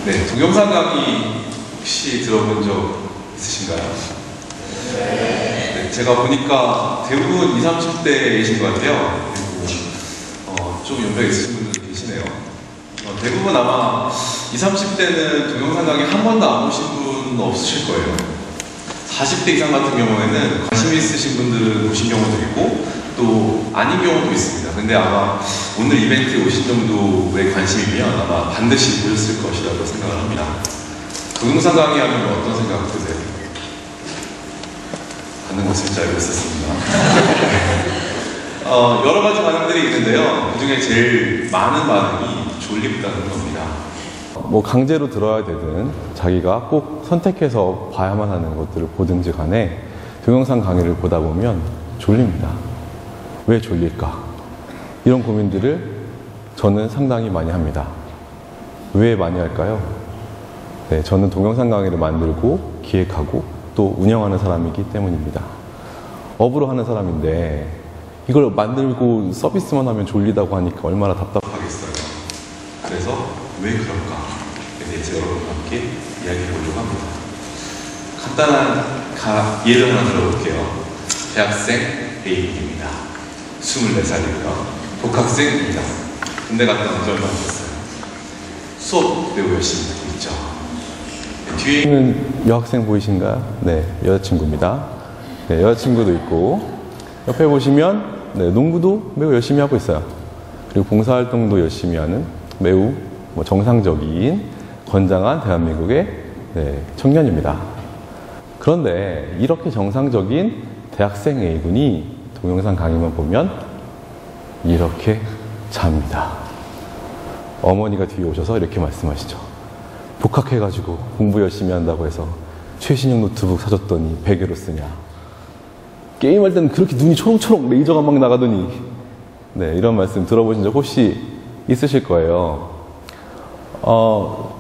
네, 동영상 강의 혹시 들어본 적 있으신가요? 네, 제가 보니까 대부분 20, 30대이신 것 같아요. 그리고 좀 연배가 있으신 분들 계시네요. 대부분 아마 20, 30대는 동영상 강의 한 번도 안 보신 분 없으실 거예요. 40대 이상 같은 경우에는 관심 있으신 분들은 보신 경우도 있고 또 아닌 경우도 있습니다. 근데 아마 오늘 이벤트에 오신 정도의 관심이면 아마 반드시 보셨을 것이라고 생각을 합니다. 동영상 강의하면 어떤 생각 드세요? 받는 것을 줄 알고 있었습니다. 여러 가지 반응들이 있는데요. 그 중에 제일 많은 반응이 졸립다는 겁니다. 뭐 강제로 들어야 되든 자기가 꼭 선택해서 봐야만 하는 것들을 보든지 간에 동영상 강의를 보다 보면 졸립니다. 왜 졸릴까? 이런 고민들을 저는 상당히 많이 합니다. 왜 많이 할까요? 네, 저는 동영상 강의를 만들고 기획하고 또 운영하는 사람이기 때문입니다. 업으로 하는 사람인데 이걸 만들고 서비스만 하면 졸리다고 하니까 얼마나 답답하겠어요. 그래서 왜 그럴까에 대해서 여러분과 함께 이야기해 보려고 합니다. 간단한 예를 하나 들어볼게요. 대학생 A입니다. 24살이고요. 복학생입니다. 군대 갔다 온 지 얼마 안 됐어요. 수업 매우 열심히 듣고 있죠. 뒤에 있는 여학생 보이신가요? 네, 여자친구입니다. 네, 여자친구도 있고 옆에 보시면 네, 농구도 매우 열심히 하고 있어요. 그리고 봉사활동도 열심히 하는 매우 정상적인 건장한 대한민국의 네, 청년입니다. 그런데 이렇게 정상적인 대학생 A군이 동영상 강의만 보면 이렇게 잡니다. 어머니가 뒤에 오셔서 이렇게 말씀하시죠. 복학해가지고 공부 열심히 한다고 해서 최신형 노트북 사줬더니 베개로 쓰냐. 게임할 때는 그렇게 눈이 초롱초롱 레이저가 막 나가더니 네, 이런 말씀 들어보신 적 혹시 있으실 거예요.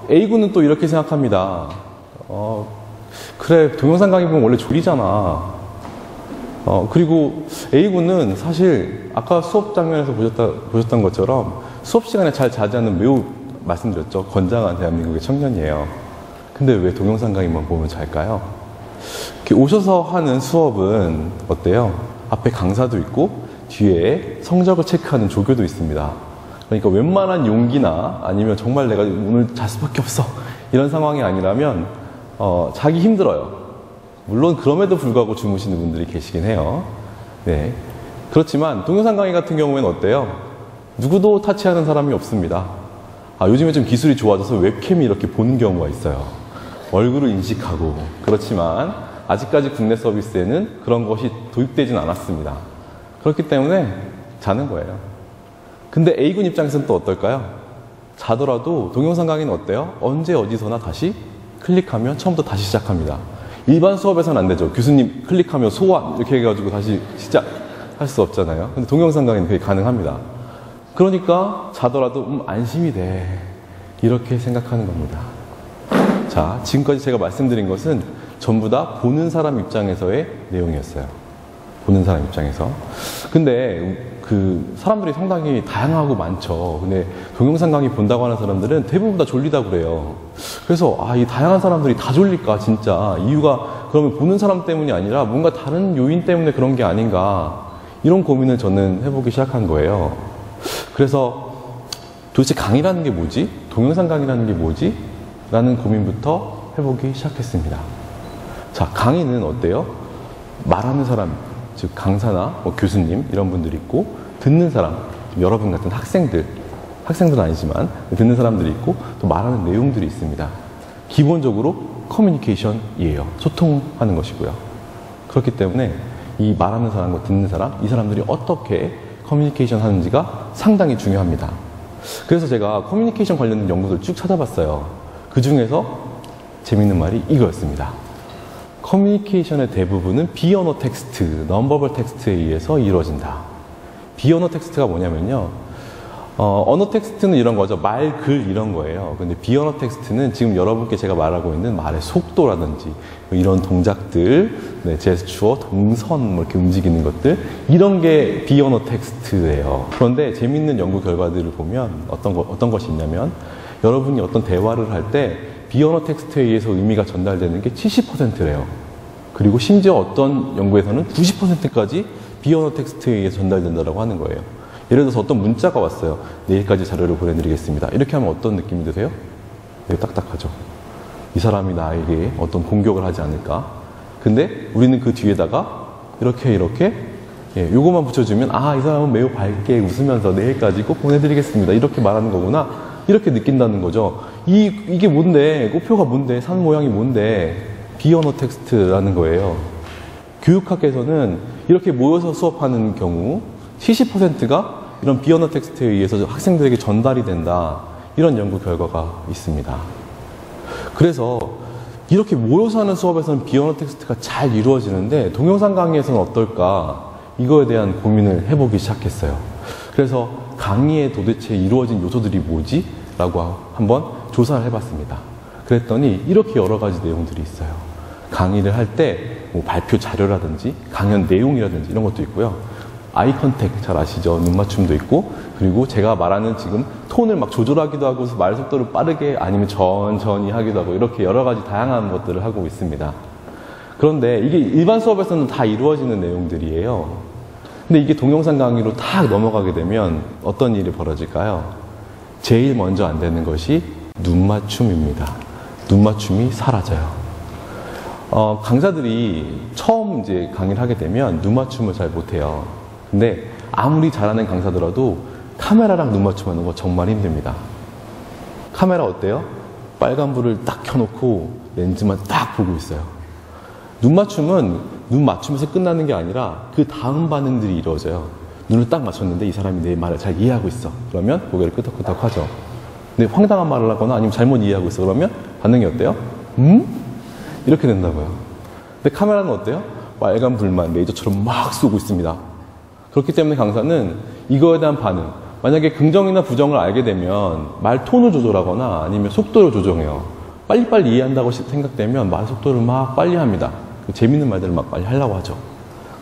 A군은 또 이렇게 생각합니다. 그래, 동영상 강의 보면 원래 졸리잖아. 그리고 A군은 사실 아까 수업 장면에서 보셨던 것처럼 수업 시간에 잘 자지 않는 매우 말씀드렸죠. 건장한 대한민국의 청년이에요. 근데 왜 동영상 강의만 보면 잘까요? 이렇게 오셔서 하는 수업은 어때요? 앞에 강사도 있고 뒤에 성적을 체크하는 조교도 있습니다. 그러니까 웬만한 용기나 아니면 정말 내가 오늘 잘 수밖에 없어 이런 상황이 아니라면 자기 힘들어요. 물론 그럼에도 불구하고 주무시는 분들이 계시긴 해요. 네. 그렇지만 동영상 강의 같은 경우에는 어때요? 누구도 타치하는 사람이 없습니다. 요즘에 좀 기술이 좋아져서 웹캠이 이렇게 보는 경우가 있어요. 얼굴을 인식하고. 그렇지만 아직까지 국내 서비스에는 그런 것이 도입되진 않았습니다. 그렇기 때문에 자는 거예요. 근데 A군 입장에서는 또 어떨까요? 자더라도 동영상 강의는 어때요? 언제 어디서나 다시 클릭하면 처음부터 다시 시작합니다. 일반 수업에서는 안 되죠. 교수님 클릭하면 소환 이렇게 해가지고 다시 시작할 수 없잖아요. 근데 동영상 강의는 그게 가능합니다. 그러니까 자더라도 안심이 돼. 이렇게 생각하는 겁니다. 자, 지금까지 제가 말씀드린 것은 전부 다 보는 사람 입장에서의 내용이었어요. 보는 사람 입장에서. 근데 사람들이 상당히 다양하고 많죠. 근데 동영상 강의 본다고 하는 사람들은 대부분 다 졸리다고 그래요. 그래서 이 다양한 사람들이 다 졸릴까 진짜 이유가 그러면 보는 사람 때문이 아니라 뭔가 다른 요인 때문에 그런 게 아닌가 이런 고민을 저는 해보기 시작한 거예요. 그래서 도대체 강의라는 게 뭐지? 동영상 강의라는 게 뭐지? 라는 고민부터 해보기 시작했습니다. 자, 강의는 어때요? 말하는 사람, 즉 강사나 교수님 이런 분들이 있고 듣는 사람, 여러분 같은 학생들은 아니지만 듣는 사람들이 있고 또 말하는 내용들이 있습니다. 기본적으로 커뮤니케이션이에요. 소통하는 것이고요. 그렇기 때문에 이 말하는 사람과 듣는 사람, 이 사람들이 어떻게 커뮤니케이션 하는지가 상당히 중요합니다. 그래서 제가 커뮤니케이션 관련된 연구들을 쭉 찾아봤어요. 그 중에서 재밌는 말이 이거였습니다. 커뮤니케이션의 대부분은 비언어 텍스트, non-verbal 텍스트에 의해서 이루어진다. 비언어 텍스트가 뭐냐면요. 언어 텍스트는 이런 거죠. 말, 글 이런 거예요. 근데 비언어 텍스트는 지금 여러분께 제가 말하고 있는 말의 속도라든지 이런 동작들, 네, 제스처, 동선 이렇게 움직이는 것들 이런 게 비언어 텍스트예요. 그런데 재밌는 연구 결과들을 보면 어떤 것이 있냐면 여러분이 어떤 대화를 할 때 비언어 텍스트에 의해서 의미가 전달되는 게 70%래요. 그리고 심지어 어떤 연구에서는 90%까지 비언어 텍스트에 의해서 전달된다고 하는 거예요. 예를 들어서 어떤 문자가 왔어요. 내일까지 자료를 보내드리겠습니다. 이렇게 하면 어떤 느낌이 드세요? 되게 딱딱하죠. 이 사람이 나에게 어떤 공격을 하지 않을까? 근데 우리는 그 뒤에다가 이렇게 요것만 붙여주면 이 사람은 매우 밝게 웃으면서 내일까지 꼭 보내드리겠습니다. 이렇게 말하는 거구나. 이렇게 느낀다는 거죠. 이게 뭔데? 꽃표가 뭔데? 산 모양이 뭔데? 비언어 텍스트라는 거예요. 교육학에서는 이렇게 모여서 수업하는 경우 70%가 이런 비언어 텍스트에 의해서 학생들에게 전달이 된다. 이런 연구 결과가 있습니다. 그래서 이렇게 모여서 하는 수업에서는 비언어 텍스트가 잘 이루어지는데 동영상 강의에서는 어떨까? 이거에 대한 고민을 해보기 시작했어요. 그래서 강의에 도대체 이루어진 요소들이 뭐지? 라고 한번 조사를 해봤습니다. 그랬더니 이렇게 여러 가지 내용들이 있어요. 강의를 할 때 뭐 발표 자료라든지 강연 내용이라든지 이런 것도 있고요. 아이 컨택 잘 아시죠? 눈 맞춤도 있고, 그리고 제가 말하는 지금 톤을 막 조절하기도 하고 말 속도를 빠르게 아니면 천천히 하기도 하고 이렇게 여러 가지 다양한 것들을 하고 있습니다. 그런데 이게 일반 수업에서는 다 이루어지는 내용들이에요. 근데 이게 동영상 강의로 탁 넘어가게 되면 어떤 일이 벌어질까요? 제일 먼저 안 되는 것이 눈 맞춤입니다. 눈 맞춤이 사라져요. 강사들이 처음 이제 강의를 하게 되면 눈 맞춤을 잘 못해요. 근데 아무리 잘하는 강사더라도 카메라랑 눈 맞춤하는 거 정말 힘듭니다. 카메라 어때요? 빨간불을 딱 켜놓고 렌즈만 딱 보고 있어요. 눈 맞춤은 눈 맞춤에서 끝나는 게 아니라 그 다음 반응들이 이루어져요. 눈을 딱 맞췄는데 이 사람이 내 말을 잘 이해하고 있어. 그러면 고개를 끄덕끄덕 하죠. 근데 황당한 말을 하거나 아니면 잘못 이해하고 있어. 그러면 반응이 어때요? 이렇게 된다고요. 근데 카메라는 어때요? 빨간 불만 레이저처럼 막 쏘고 있습니다. 그렇기 때문에 강사는 이거에 대한 반응, 만약에 긍정이나 부정을 알게 되면 말 톤을 조절하거나 아니면 속도를 조정해요. 빨리빨리 이해한다고 생각되면 말 속도를 막 빨리 합니다. 재밌는 말들을 막 빨리 하려고 하죠.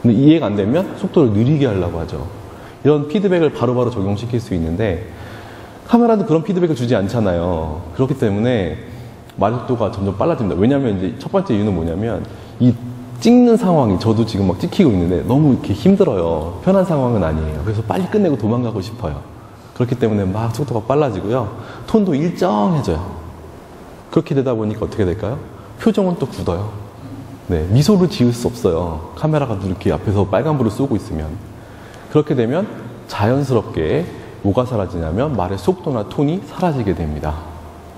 근데 이해가 안 되면 속도를 느리게 하려고 하죠. 이런 피드백을 바로바로 적용시킬 수 있는데 카메라도 그런 피드백을 주지 않잖아요. 그렇기 때문에 말 속도가 점점 빨라집니다. 왜냐하면 이제 첫 번째 이유는 뭐냐면 이 찍는 상황이, 저도 지금 막 찍히고 있는데 너무 이렇게 힘들어요. 편한 상황은 아니에요. 그래서 빨리 끝내고 도망가고 싶어요. 그렇기 때문에 막 속도가 빨라지고요. 톤도 일정해져요. 그렇게 되다 보니까 어떻게 될까요? 표정은 또 굳어요. 네, 미소를 지을 수 없어요. 카메라가 이렇게 앞에서 빨간불을 쏘고 있으면. 그렇게 되면 자연스럽게 뭐가 사라지냐면 말의 속도나 톤이 사라지게 됩니다.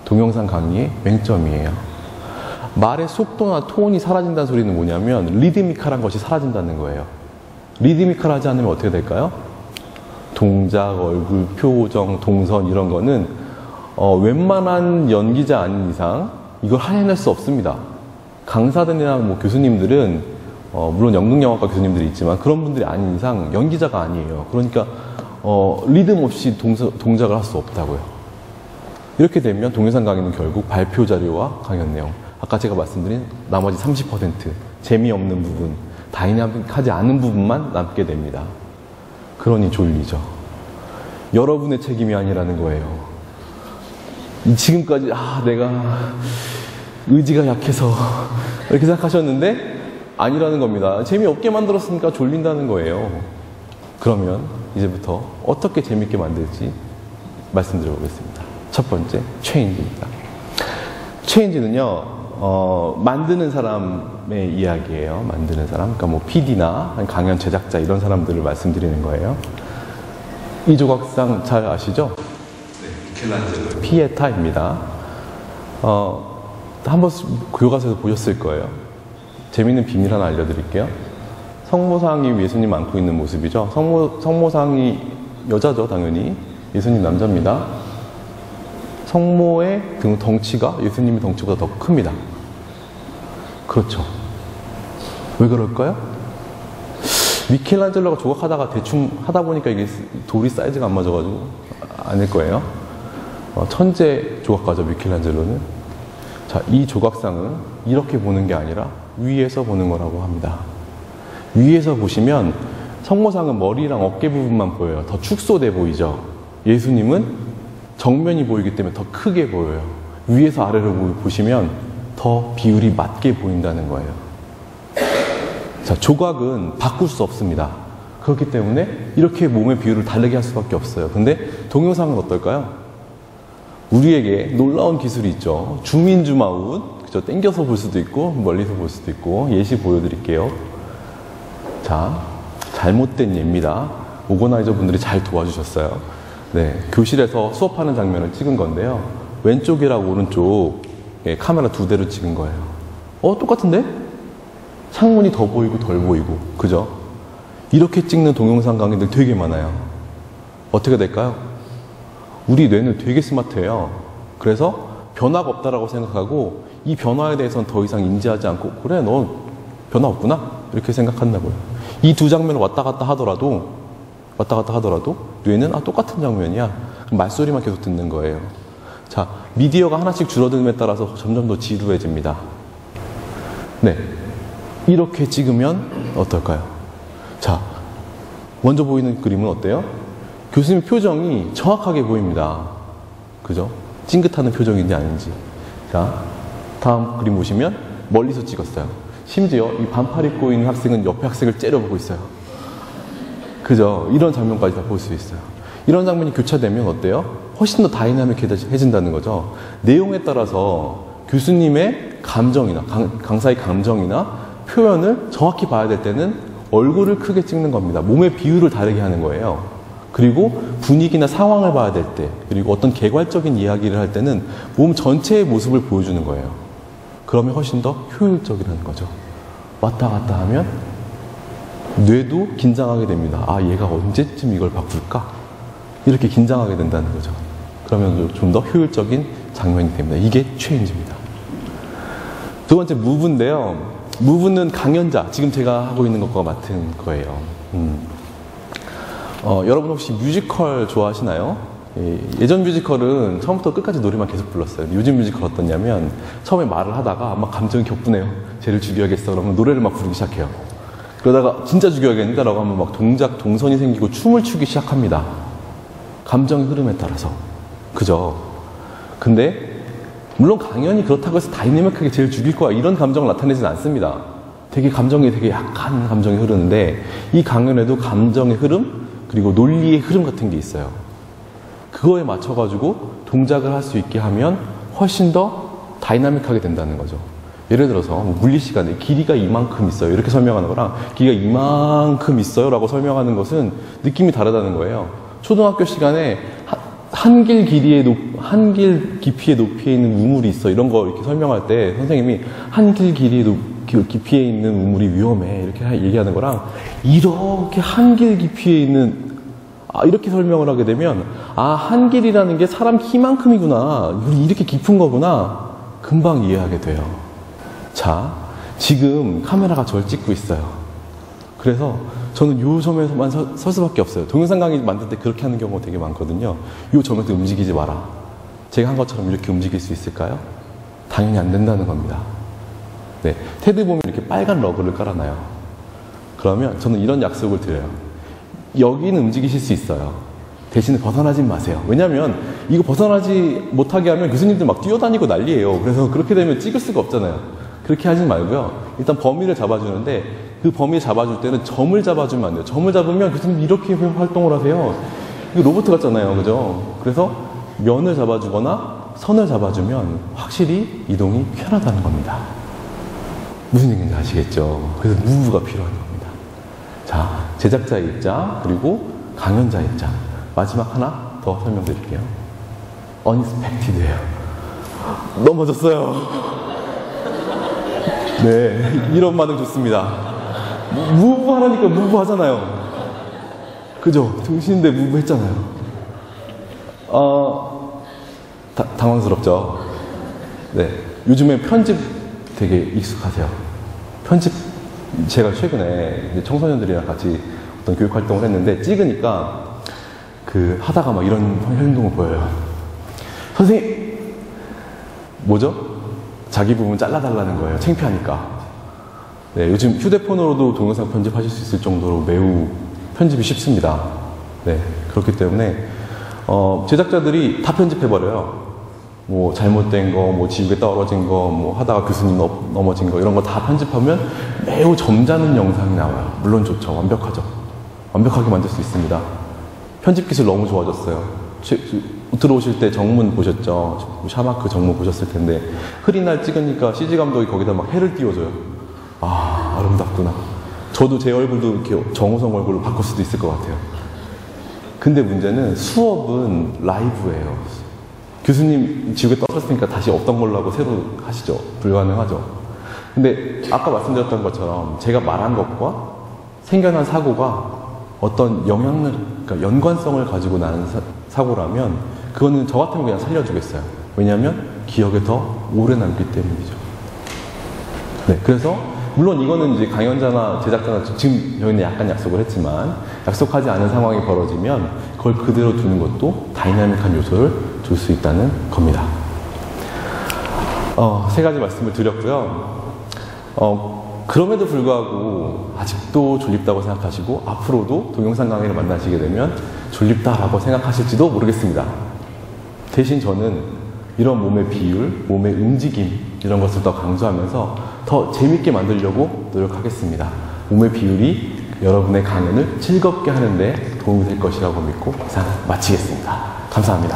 동영상 강의의 맹점이에요. 말의 속도나 톤이 사라진다는 소리는 뭐냐면 리드미컬한 것이 사라진다는 거예요. 리드미컬하지 않으면 어떻게 될까요? 동작, 얼굴, 표정, 동선 이런 거는 웬만한 연기자 아닌 이상 이걸 해낼 수 없습니다. 강사들이나 뭐 교수님들은 물론 연극영화과 교수님들이 있지만 그런 분들이 아닌 이상 연기자가 아니에요. 그러니까 리듬 없이 동작을 할 수 없다고요. 이렇게 되면 동영상 강의는 결국 발표 자료와 강연 내용, 아까 제가 말씀드린 나머지 30% 재미없는 부분, 다이나믹하지 않은 부분만 남게 됩니다. 그러니 졸리죠. 여러분의 책임이 아니라는 거예요. 지금까지 내가 의지가 약해서 이렇게 생각하셨는데 아니라는 겁니다. 재미없게 만들었으니까 졸린다는 거예요. 그러면 이제부터 어떻게 재밌게 만들지 말씀드려 보겠습니다. 첫 번째, 체인지입니다. 체인지는요, 만드는 사람의 이야기예요. 만드는 사람. 그러니까 뭐 PD나 강연 제작자 이런 사람들을 말씀드리는 거예요. 이 조각상 잘 아시죠? 네, 미켈란젤로. 피에타입니다. 한번 교과서에서 보셨을 거예요. 재밌는 비밀 하나 알려드릴게요. 성모상이 예수님 안고 있는 모습이죠. 성모상이 여자죠, 당연히. 예수님 남자입니다. 성모의 덩치가 예수님의 덩치보다 더 큽니다. 그렇죠. 왜 그럴까요? 미켈란젤로가 조각하다가 대충 하다 보니까 이게 돌이 사이즈가 안 맞아가지고 아닐 거예요. 천재 조각가죠, 미켈란젤로는. 자, 이 조각상은 이렇게 보는 게 아니라 위에서 보는 거라고 합니다. 위에서 보시면 성모상은 머리랑 어깨 부분만 보여요. 더 축소돼 보이죠. 예수님은 정면이 보이기 때문에 더 크게 보여요. 위에서 아래로 보시면 더 비율이 맞게 보인다는 거예요. 자, 조각은 바꿀 수 없습니다. 그렇기 때문에 이렇게 몸의 비율을 다르게 할 수밖에 없어요. 근데 동영상은 어떨까요? 우리에게 놀라운 기술이 있죠. 줌인 줌아웃. 그죠? 당겨서 볼 수도 있고 멀리서 볼 수도 있고. 예시 보여드릴게요. 자, 잘못된 예입니다. 오거나이저 분들이 잘 도와주셨어요. 네, 교실에서 수업하는 장면을 찍은 건데요. 왼쪽이랑 오른쪽 카메라 2대로 찍은 거예요. 똑같은데? 창문이 더 보이고 덜 보이고, 그죠? 이렇게 찍는 동영상 강의들 되게 많아요. 어떻게 될까요? 우리 뇌는 되게 스마트해요. 그래서 변화가 없다라고 생각하고 이 변화에 대해서는 더 이상 인지하지 않고 그래, 너 변화 없구나 이렇게 생각한다고요. 이 두 장면을 왔다 갔다 하더라도 뇌는 똑같은 장면이야. 말소리만 계속 듣는 거예요. 자, 미디어가 하나씩 줄어들음에 따라서 점점 더 지루해집니다. 네, 이렇게 찍으면 어떨까요? 자, 먼저 보이는 그림은 어때요? 교수님 표정이 정확하게 보입니다. 그죠? 찡긋하는 표정인지 아닌지. 자, 다음 그림 보시면 멀리서 찍었어요. 심지어 이 반팔 입고 있는 학생은 옆에 학생을 째려보고 있어요. 그죠? 이런 장면까지 다 볼 수 있어요. 이런 장면이 교차되면 어때요? 훨씬 더 다이나믹해진다는 거죠. 내용에 따라서 교수님의 감정이나 강사의 감정이나 표현을 정확히 봐야 될 때는 얼굴을 크게 찍는 겁니다. 몸의 비율을 다르게 하는 거예요. 그리고 분위기나 상황을 봐야 될 때, 그리고 어떤 개괄적인 이야기를 할 때는 몸 전체의 모습을 보여주는 거예요. 그러면 훨씬 더 효율적이라는 거죠. 왔다 갔다 하면 뇌도 긴장하게 됩니다. 아, 얘가 언제쯤 이걸 바꿀까? 이렇게 긴장하게 된다는 거죠. 그러면 좀 더 효율적인 장면이 됩니다. 이게 체인지입니다. 두 번째, 무브인데요. 무브는 강연자, 지금 제가 하고 있는 것과 같은 거예요. 여러분 혹시 뮤지컬 좋아하시나요? 예전 뮤지컬은 처음부터 끝까지 노래만 계속 불렀어요. 요즘 뮤지컬 어떠냐면 처음에 말을 하다가 막 감정이 격분해요. 쟤를 죽여야겠어. 그러면 노래를 막 부르기 시작해요. 그러다가 진짜 죽여야겠는데 라고 하면 막 동선이 생기고 춤을 추기 시작합니다. 감정의 흐름에 따라서. 그죠? 근데 물론 강연이 그렇다고 해서 다이내믹하게 쟤를 죽일 거야 이런 감정을 나타내지는 않습니다. 되게 감정이 되게 약한 감정이 흐르는데 이 강연에도 감정의 흐름 그리고 논리의 흐름 같은 게 있어요. 그거에 맞춰가지고 동작을 할 수 있게 하면 훨씬 더 다이나믹하게 된다는 거죠. 예를 들어서 물리 시간에 길이가 이만큼 있어요 이렇게 설명하는 거랑 길이가 이만큼 있어요 라고 설명하는 것은 느낌이 다르다는 거예요. 초등학교 시간에 한길 깊이의 높이에 있는 우물이 있어 이런 거 이렇게 설명할 때 선생님이 한길 길이의 깊이에 있는 우물이 위험해 이렇게 얘기하는 거랑 이렇게 한길 깊이에 있는 이렇게 설명을 하게 되면 한길이라는 게 사람 키만큼이구나 이렇게 깊은 거구나 금방 이해하게 돼요. 자, 지금 카메라가 저를 찍고 있어요. 그래서 저는 요 점에서만 설 수밖에 없어요. 동영상 강의 만들 때 그렇게 하는 경우가 되게 많거든요. 요 점에서 움직이지 마라. 제가 한 것처럼 이렇게 움직일 수 있을까요? 당연히 안 된다는 겁니다. 네, 테드 보면 이렇게 빨간 러그를 깔아놔요. 그러면 저는 이런 약속을 드려요. 여기는 움직이실 수 있어요. 대신에 벗어나지 마세요. 왜냐면 이거 벗어나지 못하게 하면 교수님들 막 뛰어다니고 난리예요. 그래서 그렇게 되면 찍을 수가 없잖아요. 그렇게 하지 말고요. 일단 범위를 잡아주는데 그 범위 잡아줄 때는 점을 잡아주면 안 돼요. 점을 잡으면 교수님 이렇게 활동을 하세요. 이거 로봇 같잖아요. 그죠? 그래서 면을 잡아주거나 선을 잡아주면 확실히 이동이 편하다는 겁니다. 무슨 얘기인지 아시겠죠? 그래서 무브가 필요한 겁니다. 자, 제작자의 입장 그리고 강연자의 입장. 마지막 하나 더 설명드릴게요. unexpected예요. 넘어졌어요. 네, 이런 반응 좋습니다. 무브 하라니까 무브 하잖아요. 그죠? 등신인데 무브 했잖아요. 당황스럽죠? 네. 요즘에 편집 되게 익숙하세요. 편집, 제가 최근에 청소년들이랑 같이 어떤 교육 활동을 했는데 찍으니까 하다가 막 이런 행동을 보여요. 선생님! 뭐죠? 자기 부분 잘라달라는 거예요. 창피하니까. 네, 요즘 휴대폰으로도 동영상 편집하실 수 있을 정도로 매우 편집이 쉽습니다. 네, 그렇기 때문에 제작자들이 다 편집해버려요. 뭐 잘못된 거, 뭐 지옥에 떨어진 거, 뭐 하다가 교수님 넘어진 거 이런 거 다 편집하면 매우 점잖은 영상이 나와요. 물론 좋죠. 완벽하죠. 완벽하게 만들 수 있습니다. 편집 기술 너무 좋아졌어요. 들어오실 때 정문 보셨죠? 샤마크 정문 보셨을 텐데 흐린 날 찍으니까 CG 감독이 거기다 막 해를 띄워줘요. 아, 아름답구나. 저도 제 얼굴도 이렇게 정우성 얼굴로 바꿀 수도 있을 것 같아요. 근데 문제는 수업은 라이브예요. 교수님 지옥에 떨어졌으니까 다시 없던 걸로 하고 새로 하시죠. 불가능하죠. 근데 아까 말씀드렸던 것처럼 제가 말한 것과 생겨난 사고가 어떤 영향을, 그러니까 연관성을 가지고 나는 사고라면 그거는 저 같으면 그냥 살려주겠어요. 왜냐하면 기억에 더 오래 남기 때문이죠. 네, 그래서 물론 이거는 이제 강연자나 제작자나 지금 저희는 약간 약속을 했지만 약속하지 않은 상황이 벌어지면 그걸 그대로 두는 것도 다이나믹한 요소를 줄 수 있다는 겁니다. 세 가지 말씀을 드렸고요. 그럼에도 불구하고 아직도 졸립다고 생각하시고 앞으로도 동영상 강의를 만나시게 되면 졸립다라고 생각하실지도 모르겠습니다. 대신 저는 이런 몸의 비율, 몸의 움직임 이런 것을 더 강조하면서 더 재밌게 만들려고 노력하겠습니다. 몸의 비율이 여러분의 강연을 즐겁게 하는데 도움이 될 것이라고 믿고 이상 마치겠습니다. 감사합니다.